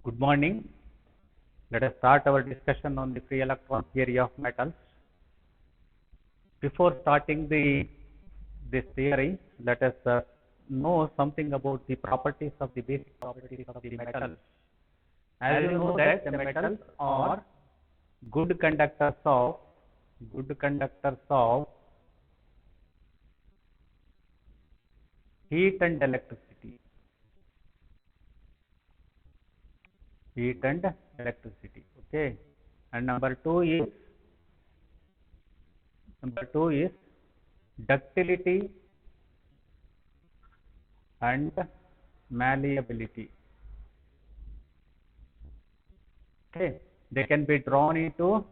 Good morning. Let us start our discussion on the free electron theory of metals. Before starting this theory, let us know something about the properties of the basic properties of the metals. As you know that the metals are good conductors of heat and electricity. Okay, and number two is ductility and malleability. Okay, they can be drawn into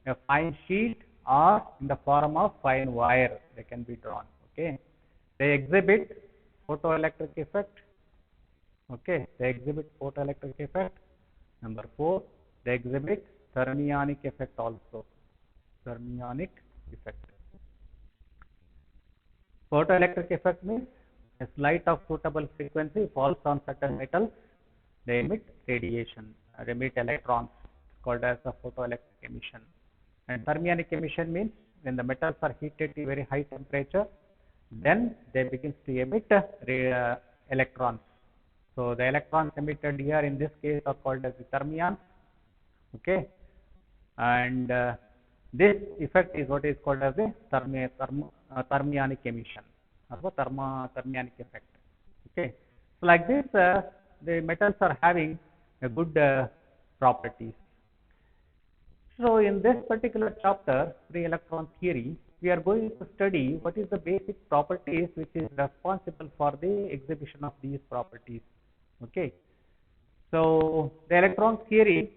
a fine sheet or in the form of fine wire. They can be drawn. Okay, they exhibit photoelectric effect. Okay, they exhibit photoelectric effect. Number 4, they exhibit thermionic effect also. Thermionic effect. Photoelectric effect means as light of suitable frequency falls on certain metals, they emit radiation, emit electrons, called as the photoelectric emission. And thermionic emission means when the metals are heated to very high temperature, then they begin to emit electrons. So the electrons emitted here in this case are called as the thermions. Okay, and this effect is what is called as the thermionic emission or thermionic effect. Okay, so like this, the metals are having a good properties. So in this particular chapter, free electron theory, we are going to study what is the basic properties which is responsible for the exhibition of these properties. Okay, so the electron theory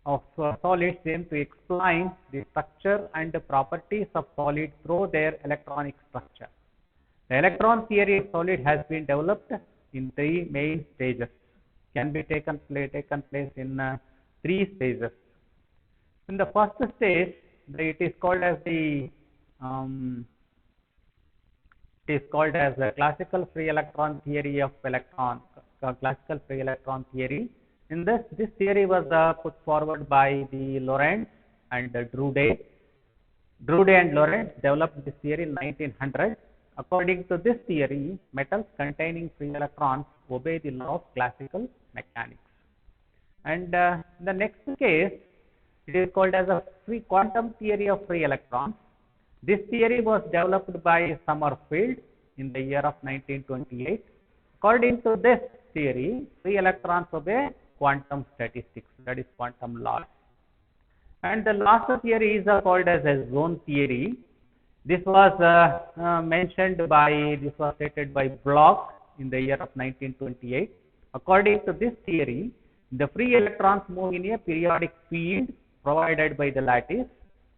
of solids aims to explain the structure and the properties of solids through their electronic structure. The electron theory of solid has been developed in 3 main stages. Can be taken place in 3 stages. In the first stage, it is called as the classical free electron theory of electrons. Classical free electron theory. In this theory was put forward by the Lorentz and Drude. Drude and Lorentz developed this theory in 1900. According to this theory, metals containing free electrons obey the law of classical mechanics. And in the next case, it is called as a free quantum theory of free electrons. This theory was developed by Sommerfeld in the year of 1928. According to this theory, free electrons obey quantum statistics, that is quantum laws. And the last theory is called as a zone theory. This was stated by Bloch in the year of 1928. According to this theory, the free electrons move in a periodic field provided by the lattice,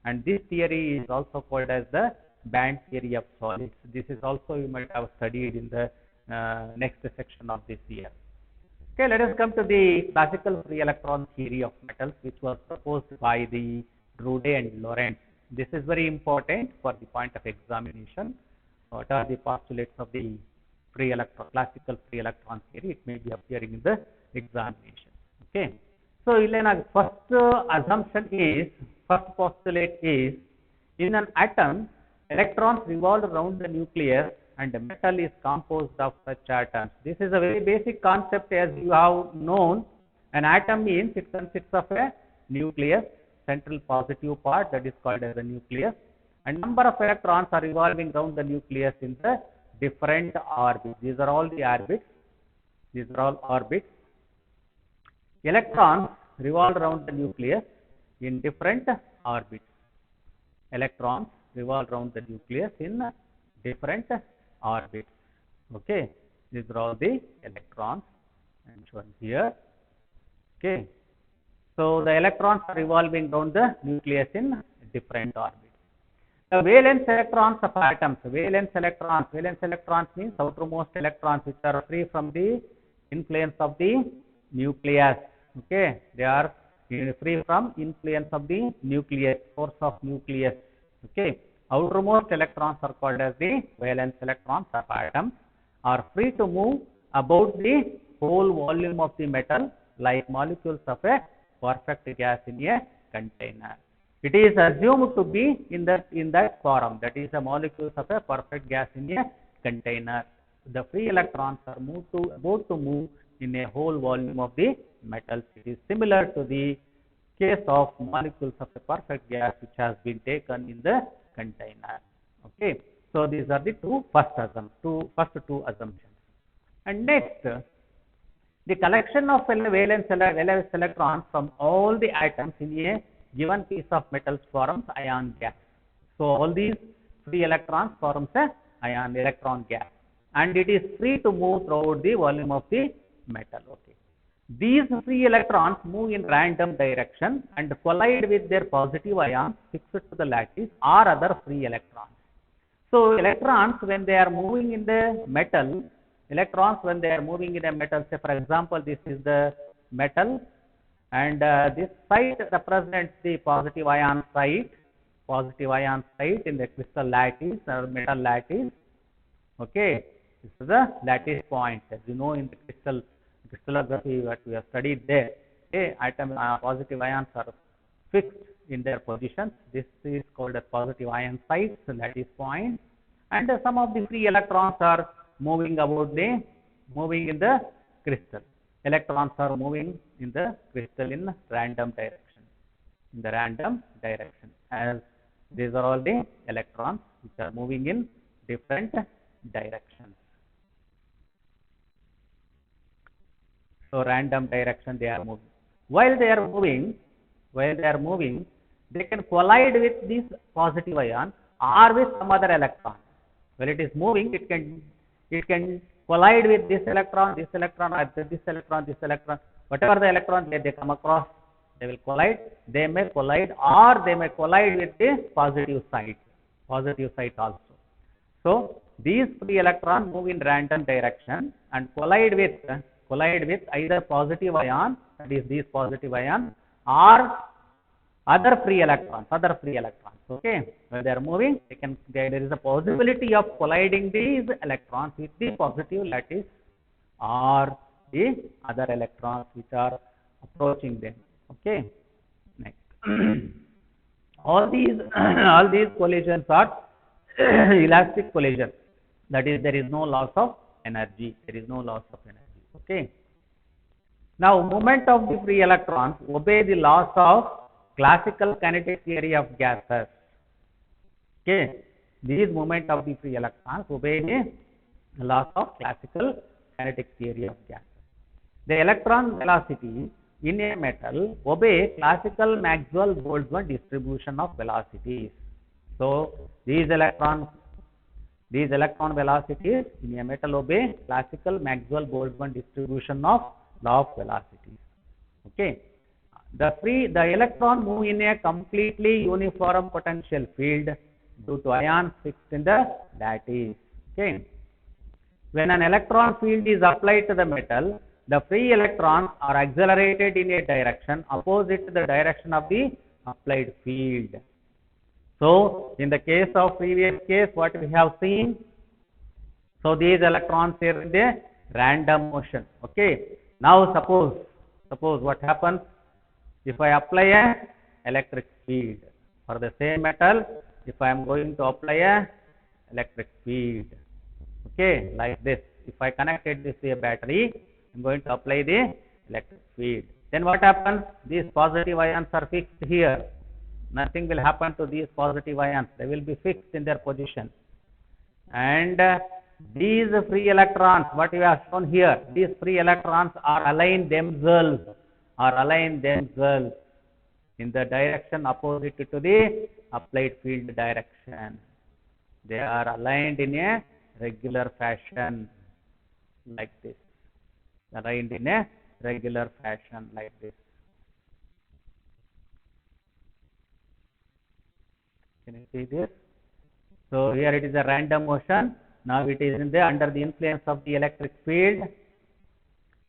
and this theory is also called as the band theory of solids. This is also you might have studied in the next section of this year. Okay, let us come to the classical free electron theory of metals, which was proposed by the Drude and Lorentz. This is very important for the point of examination. What are the postulates of the classical free electron theory? It may be appearing in the examination. Okay, so first postulate is, in an atom, electrons revolve around the nucleus and the metal is composed of such atoms. This is a very basic concept, as you have known. An atom means it consists of a nucleus, central positive part, that is called as a nucleus, and number of electrons are revolving around the nucleus in the different orbits. These are all the orbits. Electrons revolve around the nucleus in different orbits. Electrons revolve around the nucleus in different orbits. Okay, these are all the electrons and shown here. Okay, so the electrons are revolving around the nucleus in different orbits. The valence electrons of atoms. Valence electrons means outermost electrons which are free from the influence of the nucleus. Okay, they are free from influence of the nucleus, force of nucleus. Okay, outermost electrons are called as the valence electrons of atoms, are free to move about the whole volume of the metal like molecules of a perfect gas in a container. It is assumed to be in that form, that is the molecules of a perfect gas in a container. The free electrons are about to move in a whole volume of the metals. It is similar to the case of molecules of a perfect gas which has been taken in the container. Okay. So these are the first two assumptions. And next, the collection of valence electrons from all the atoms in a given piece of metals forms ion gas. So all these free electrons forms a electron gas, and it is free to move throughout the volume of the metal. Okay. These free electrons move in random direction and collide with their positive ions fixed to the lattice or other free electrons. So electrons, when they are moving in the metal, say for example, this is the metal, and this site represents the positive ion site in the crystal lattice or metal lattice. Okay, this is the lattice point. As you know, in the crystallography what we have studied there, okay, positive ions are fixed in their positions. This is called a positive ion site, so lattice point, and some of the free electrons are moving in the crystal. Electrons are moving in the crystal in random direction, as these are all the electrons which are moving in different directions. So random direction they are moving. While they are moving, they can collide with this positive ion or with some other electron. When it is moving, it can collide with this electron, this electron, whatever the electron they come across, they will collide. They may collide, or they may collide with the positive site also. So these free electrons move in random direction and collide with either positive ion, that is these positive ion, or other free electrons. Okay, when they are moving, there is a possibility of colliding these electrons with the positive lattice or the other electrons which are approaching them. Okay, next. all these collisions are elastic collision. That is, there is no loss of energy. Okay. Now, movement of the free electrons obey the laws of classical kinetic theory of gases. Okay, these movement of the free electrons obey the laws of classical kinetic theory of gases. The electron velocity in a metal obey classical Maxwell-Boltzmann distribution of velocities. So these electron velocities in a metal obey classical Maxwell-Boltzmann distribution of law of velocities. Okay. The electron move in a completely uniform potential field due to ions fixed in the lattice. Okay. When an electron field is applied to the metal, the free electrons are accelerated in a direction opposite to the direction of the applied field. So in the case of previous case, what we have seen, so these electrons are in the random motion. Okay. Now suppose what happens if I apply a electric field for the same metal. If I am going to apply a electric field, okay, like this. If I connected this to a battery, I am going to apply the electric field. Then what happens? These positive ions are fixed here. Nothing will happen to these positive ions. They will be fixed in their position. And these free electrons, what we have shown here, these free electrons are aligned themselves in the direction opposite to the applied field direction. They are aligned in a regular fashion like this. Aligned in a regular fashion like this. Can you see this? So here it is a random motion. Now it is in under the influence of the electric field.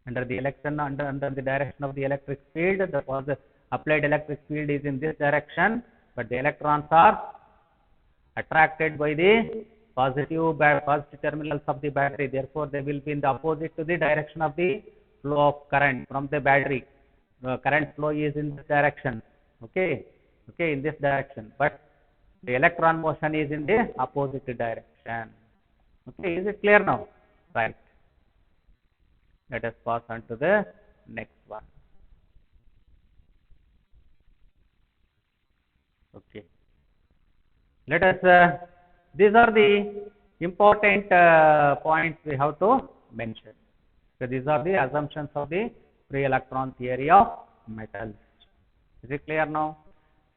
Under the direction of the electric field, the applied electric field is in this direction, but the electrons are attracted by the positive terminals of the battery. Therefore, they will be in the opposite to the direction of the flow of current from the battery. Current flow is in this direction. Okay, in this direction, but the electron motion is in the opposite direction. Okay, is it clear now? Right. Let us pass on to the next one. Okay. Let us, these are the important points we have to mention. So, these are the assumptions of the free electron theory of metals. Is it clear now?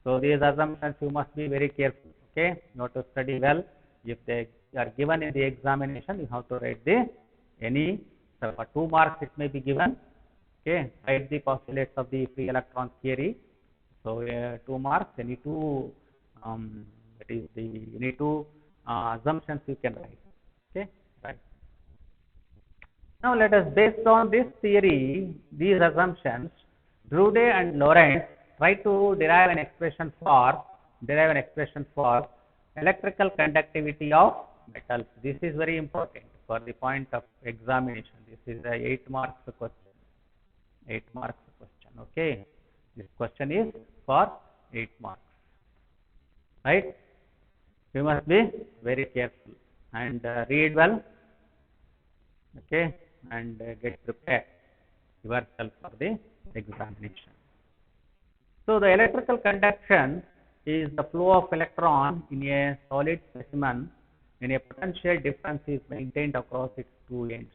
So, these assumptions you must be very careful. Okay, you have to study well. If they are given in the examination, you have to write the any. So, for 2 marks it may be given. Okay, write the postulates of the free electron theory. So, 2 marks, any 2 that is the any 2 assumptions you can write. Okay, right. Now, let us, based on this theory, these assumptions, Drude and Lorentz try to derive an expression for electrical conductivity of metals. This is very important for the point of examination. This is a 8 marks question. 8 marks question. Okay, this question is for 8 marks. Right? You must be very careful and read well. Okay, and get prepared yourself for the examination. So, the electrical conduction is the flow of electron in a solid specimen when a potential difference is maintained across its 2 ends.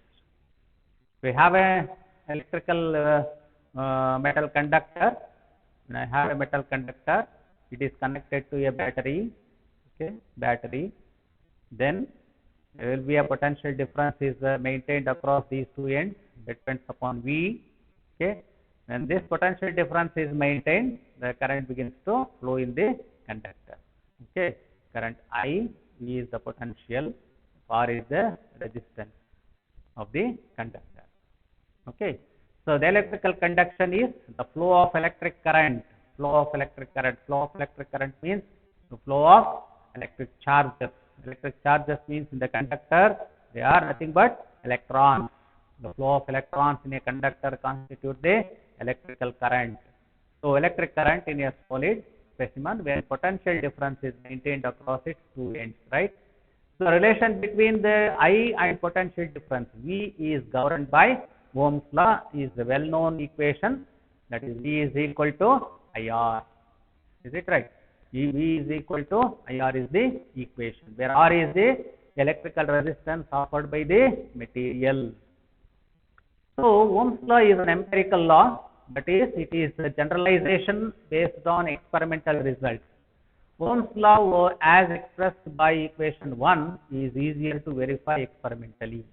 We have a electrical metal conductor. When I have a metal conductor, it is connected to a battery. Okay, battery. Then there will be a potential difference is maintained across these 2 ends. Depends upon V. Okay, when this potential difference is maintained, the current begins to flow in the conductor. Okay, current I, V is the potential, R is the resistance of the conductor. Okay, so the electrical conduction is the flow of electric current. Flow of electric current means the flow of electric charges. Electric charges means in the conductor they are nothing but electrons. The flow of electrons in a conductor constitute the electrical current. So, electric current in a solid specimen where potential difference is maintained across its 2 ends, right. So, relation between the I and potential difference V is governed by Ohm's law, is the well known equation, that is V is equal to IR. Is it right? V is equal to IR is the equation, where R is the electrical resistance offered by the material. So, Ohm's law is an empirical law, that is, it is a generalization based on experimental results. Ohm's law as expressed by equation 1 is easier to verify experimentally.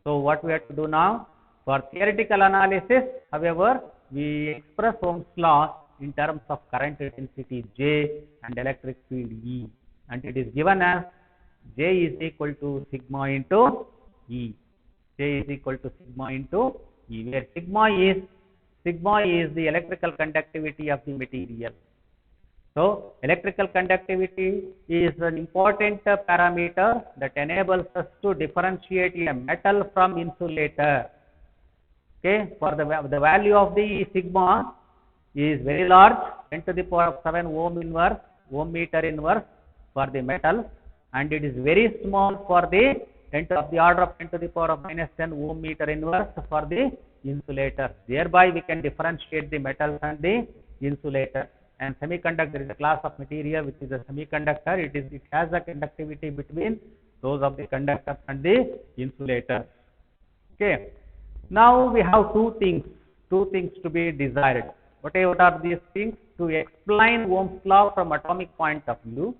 So, what we have to do now? For theoretical analysis, however, we express Ohm's law in terms of current density J and electric field E, and it is given as J is equal to sigma into E. J is equal to sigma into E, where sigma is the electrical conductivity of the material. So, electrical conductivity is an important parameter that enables us to differentiate a metal from insulator. Okay, for the value of the sigma is very large, 10 to the power of 7 ohm meter inverse for the metal, and it is very small for the 10 to the order of 10 to the power of minus 10 ohm meter inverse for the insulator. Thereby, we can differentiate the metals and the insulator. And semiconductor is a class of material which is a semiconductor. It has a conductivity between those of the conductors and the insulators. Okay. Now we have two things to be desired. What are these things? To explain Ohm's law from atomic point of view,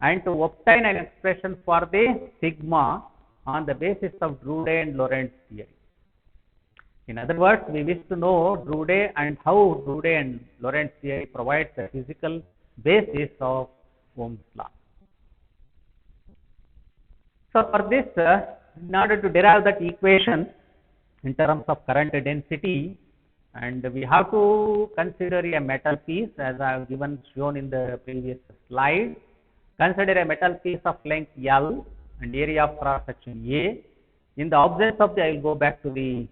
and to obtain an expression for the sigma on the basis of Drude and Lorentz theory. In other words, we wish to know Drude and how Drude and Lorentz theory provides the physical basis of Ohm's law. So, for this, in order to derive that equation in terms of current density, and we have to consider a metal piece, as I have shown in the previous slide. Consider a metal piece of length L and area of cross section A. In the absence of the, I will go back to the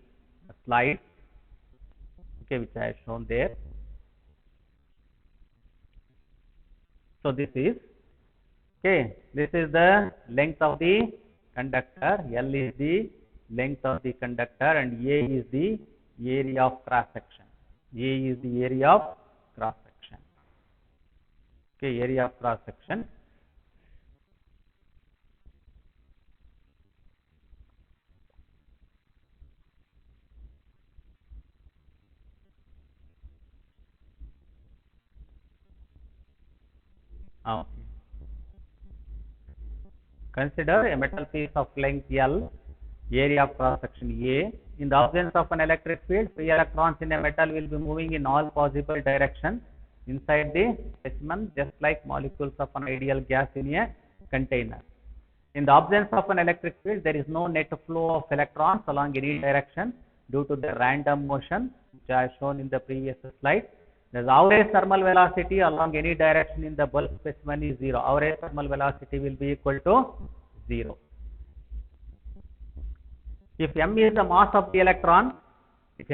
slide, okay, which I have shown there. So this is, okay, this is the length of the conductor, L is the length of the conductor, and A is the area of cross section. A is the area of cross section. Okay, area of cross section. Okay. Consider a metal piece of length L, area of cross section A. In the absence of an electric field, free electrons in a metal will be moving in all possible directions inside the specimen, just like molecules of an ideal gas in a container. In the absence of an electric field, there is no net flow of electrons along any direction due to the random motion, which I have shown in the previous slide. The average thermal velocity along any direction in the bulk specimen is 0. Average thermal velocity will be equal to 0. If m is the mass of the electron, it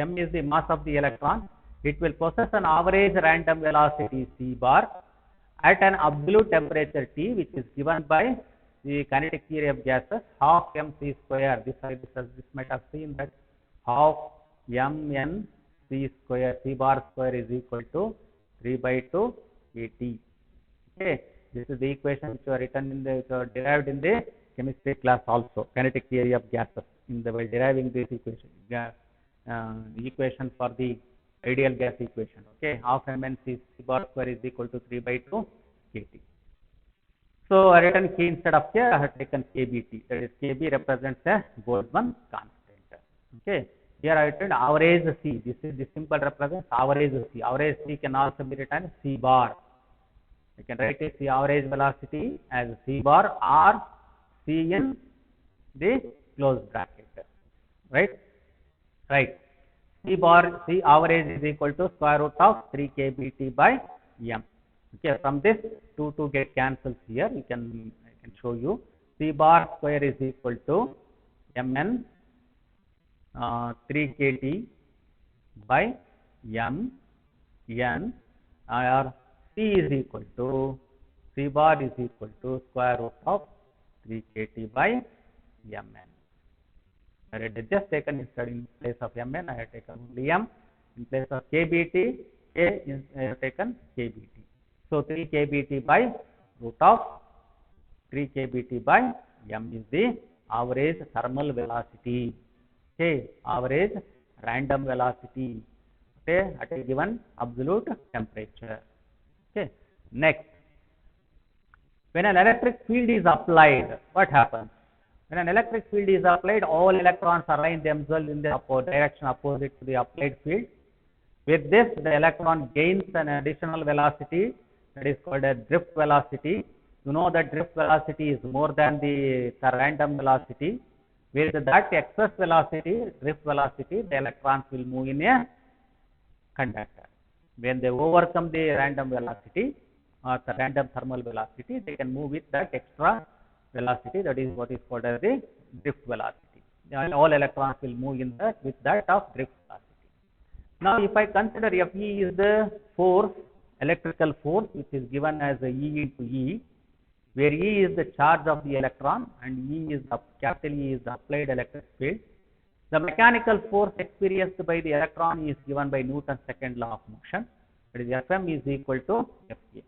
will possess an average random velocity c bar at an absolute temperature T, which is given by the kinetic theory of gases, half mc square. This might have seen that half mn c square, c bar square is equal to 3/2 AT. Okay, this is the equation which are written in the derived in the chemistry class also, kinetic theory of gases. In the while deriving this equation, the equation for the ideal gas equation. Okay, half mn c bar square is equal to 3/2 kT. So I written K instead of K, I have taken KBT. That is, KB represents a Boltzmann constant. Okay, here I written average C. This is the symbol represents average C. Average C can also be written C bar. You can write it the average velocity as C bar or C in the closed bracket. Right? Right. C bar, C average is equal to square root of 3 kBT by m. Okay, from this 2 get cancels here. I can show you. C bar square is equal to mn 3 kT by m n, or C is equal to, C bar is equal to square root of 3 kT by mn. I had just taken instead in place of mn, I have taken only m. In place of kBT, I have taken kBT. So 3 kBT by root of 3 kBT by m is the average thermal velocity. Okay, average random velocity. Okay, at a given absolute temperature. Okay, next, when an electric field is applied, what happens? When an electric field is applied, all electrons align themselves in the direction opposite to the applied field. With this, the electron gains an additional velocity that is called a drift velocity. You know that drift velocity is more than the random velocity. With that excess velocity, drift velocity, the electrons will move in a conductor. When they overcome the random velocity or the random thermal velocity, they can move with that extra velocity, that is what is called as the drift velocity. And all electrons will move in that with that of drift velocity. Now, if I consider Fe is the force, electrical force, which is given as E into E, where E is the charge of the electron and E is the capital E is the applied electric field. The mechanical force experienced by the electron is given by Newton's second law of motion. That is, Fm is equal to Fa.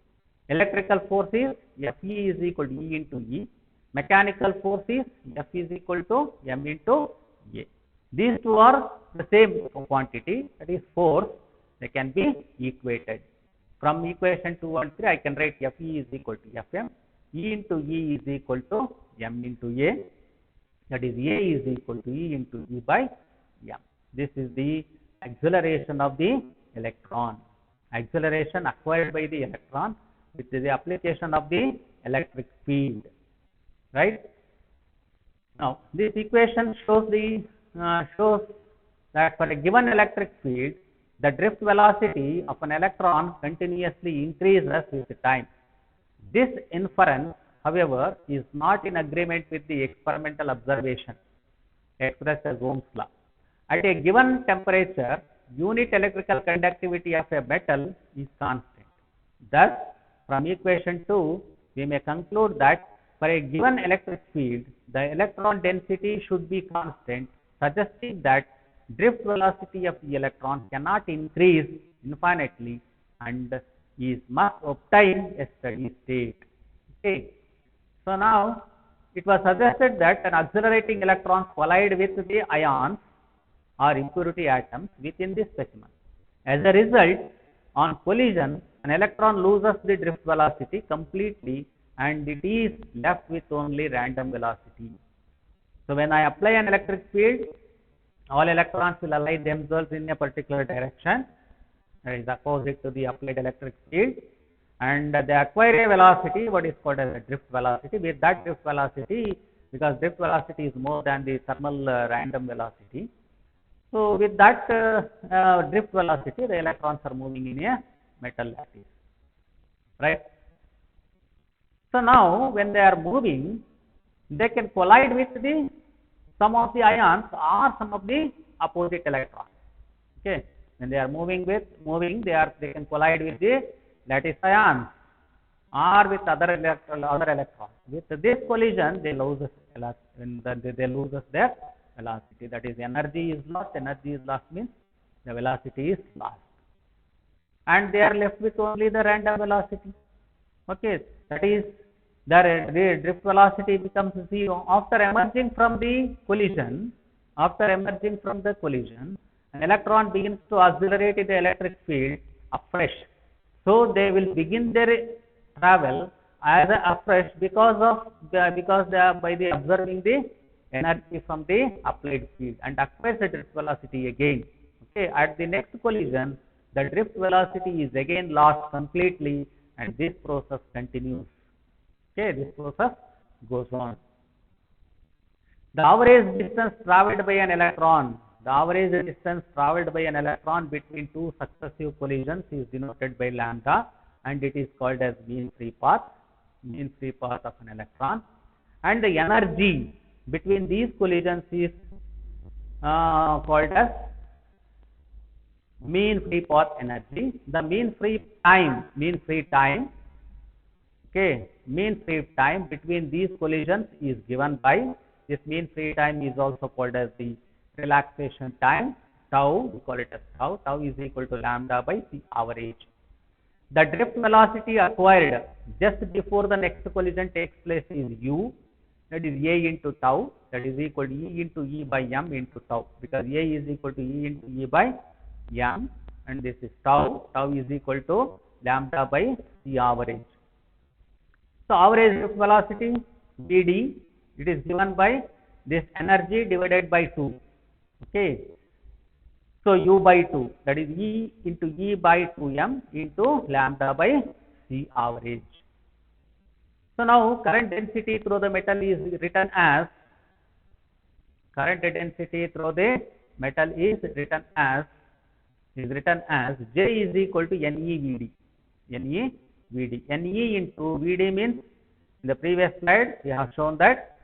Electrical force is Fe is equal to E into E. Mechanical force is F is equal to m into A. These two are the same quantity, that is force. They can be equated. From equation 2 and 3, I can write Fe is equal to Fm. E into E is equal to m into A. That is, A is equal to E into E by m. This is the acceleration of the electron. Acceleration acquired by the electron with the application of the electric field. Right? Now, this equation shows that for a given electric field, the drift velocity of an electron continuously increases with time. This inference, however, is not in agreement with the experimental observation expressed as Ohm's law. At a given temperature, unit electrical conductivity of a metal is constant. Thus, from equation 2, we may conclude that for a given electric field, the electron density should be constant, suggesting that drift velocity of the electron cannot increase infinitely and must obtain a steady state. Okay. So now it was suggested that an accelerating electron collide with the ions or impurity atoms within the specimen. As a result, on collision, an electron loses the drift velocity completely and it is left with only random velocity. So when I apply an electric field, all electrons will align themselves in a particular direction, that is opposite to the applied electric field, and they acquire a velocity, what is called as a drift velocity. With that drift velocity, because drift velocity is more than the thermal random velocity, so with that drift velocity, the electrons are moving in a metal lattice, right? So now when they are moving, they can collide with the some of the ions or some of the opposite electrons. Okay, when they are moving, they can collide with the lattice ions or with other electrons. With this collision, they lose their velocity. That is, energy is lost. Energy is lost means the velocity is lost, and they are left with only the random velocity. Okay, that is, the drift velocity becomes 0 after emerging from the collision. An electron begins to accelerate in the electric field afresh. So they will begin their travel as afresh because by the observing the energy from the applied field and acquires the drift velocity again. Okay, at the next collision, the drift velocity is again lost completely, and this process continues. Okay, this process goes on. The average distance traveled by an electron, between two successive collisions is denoted by lambda, and it is called as mean free path of an electron. And the energy between these collisions is called as mean free path energy. The mean free time between these collisions is given by this mean free time is also called as the relaxation time, tau. We call it as tau. Tau is equal to lambda by C average. The drift velocity acquired just before the next collision takes place is u, that is a into tau, that is equal to e into e by m into tau, because a is equal to e into e by m, and this is tau. Tau is equal to lambda by C average. So average drift velocity Vd, it is given by this energy divided by 2. Okay, so u by 2, that is e into e by 2m into lambda by C average. So now current density through the metal is written as J is equal to NeVd. Ne into Vd means, in the previous slide we have shown that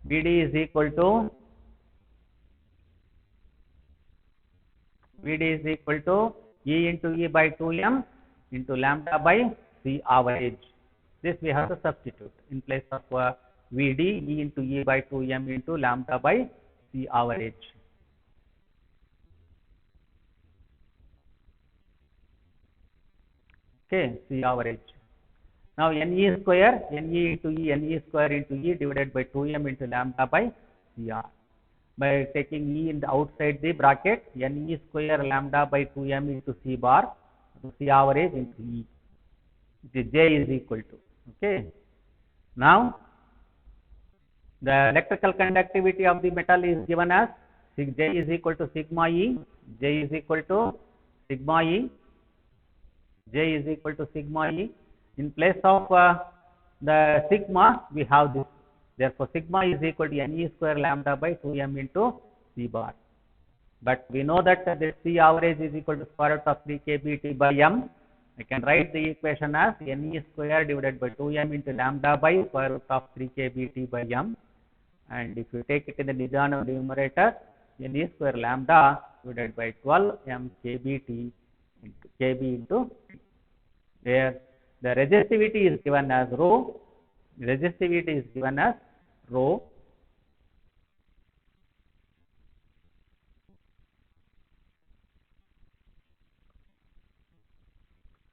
Vd is equal to E into E by 2m into lambda by C average. This we have to substitute in place of Vd, E into E by 2m into lambda by C average. Okay, C average. Now Ne into E divided by 2m into lambda by Cr. By taking E in the outside the bracket, Ne square lambda by 2m into C bar, C average into E. J is equal to. Okay. Now the electrical conductivity of the metal is given as J is equal to sigma E. In place of the sigma, we have this. Therefore, sigma is equal to Ne square lambda by 2m into C bar. But we know that the C average is equal to square root of 3 kBT by m. I can write the equation as Ne square divided by 2m into lambda by square root of 3 kBT by m. And if you take it in the numerator, Ne square lambda divided by 12 m kBT into kb into T, where the resistivity is given as rho. Resistivity is given as rho.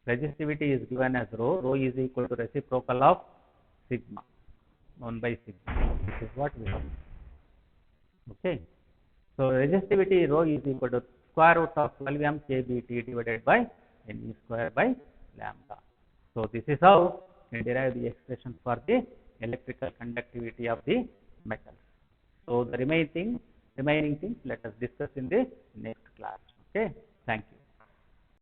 Resistivity is given as rho. Rho is equal to reciprocal of sigma, 1 by sigma. This is what we have. Okay. So resistivity rho is equal to square root of 12 m kBT divided by Ne square by lambda. So this is how we derive the expression for the electrical conductivity of the metals. So the remaining things let us discuss in the next class. Okay. Thank you.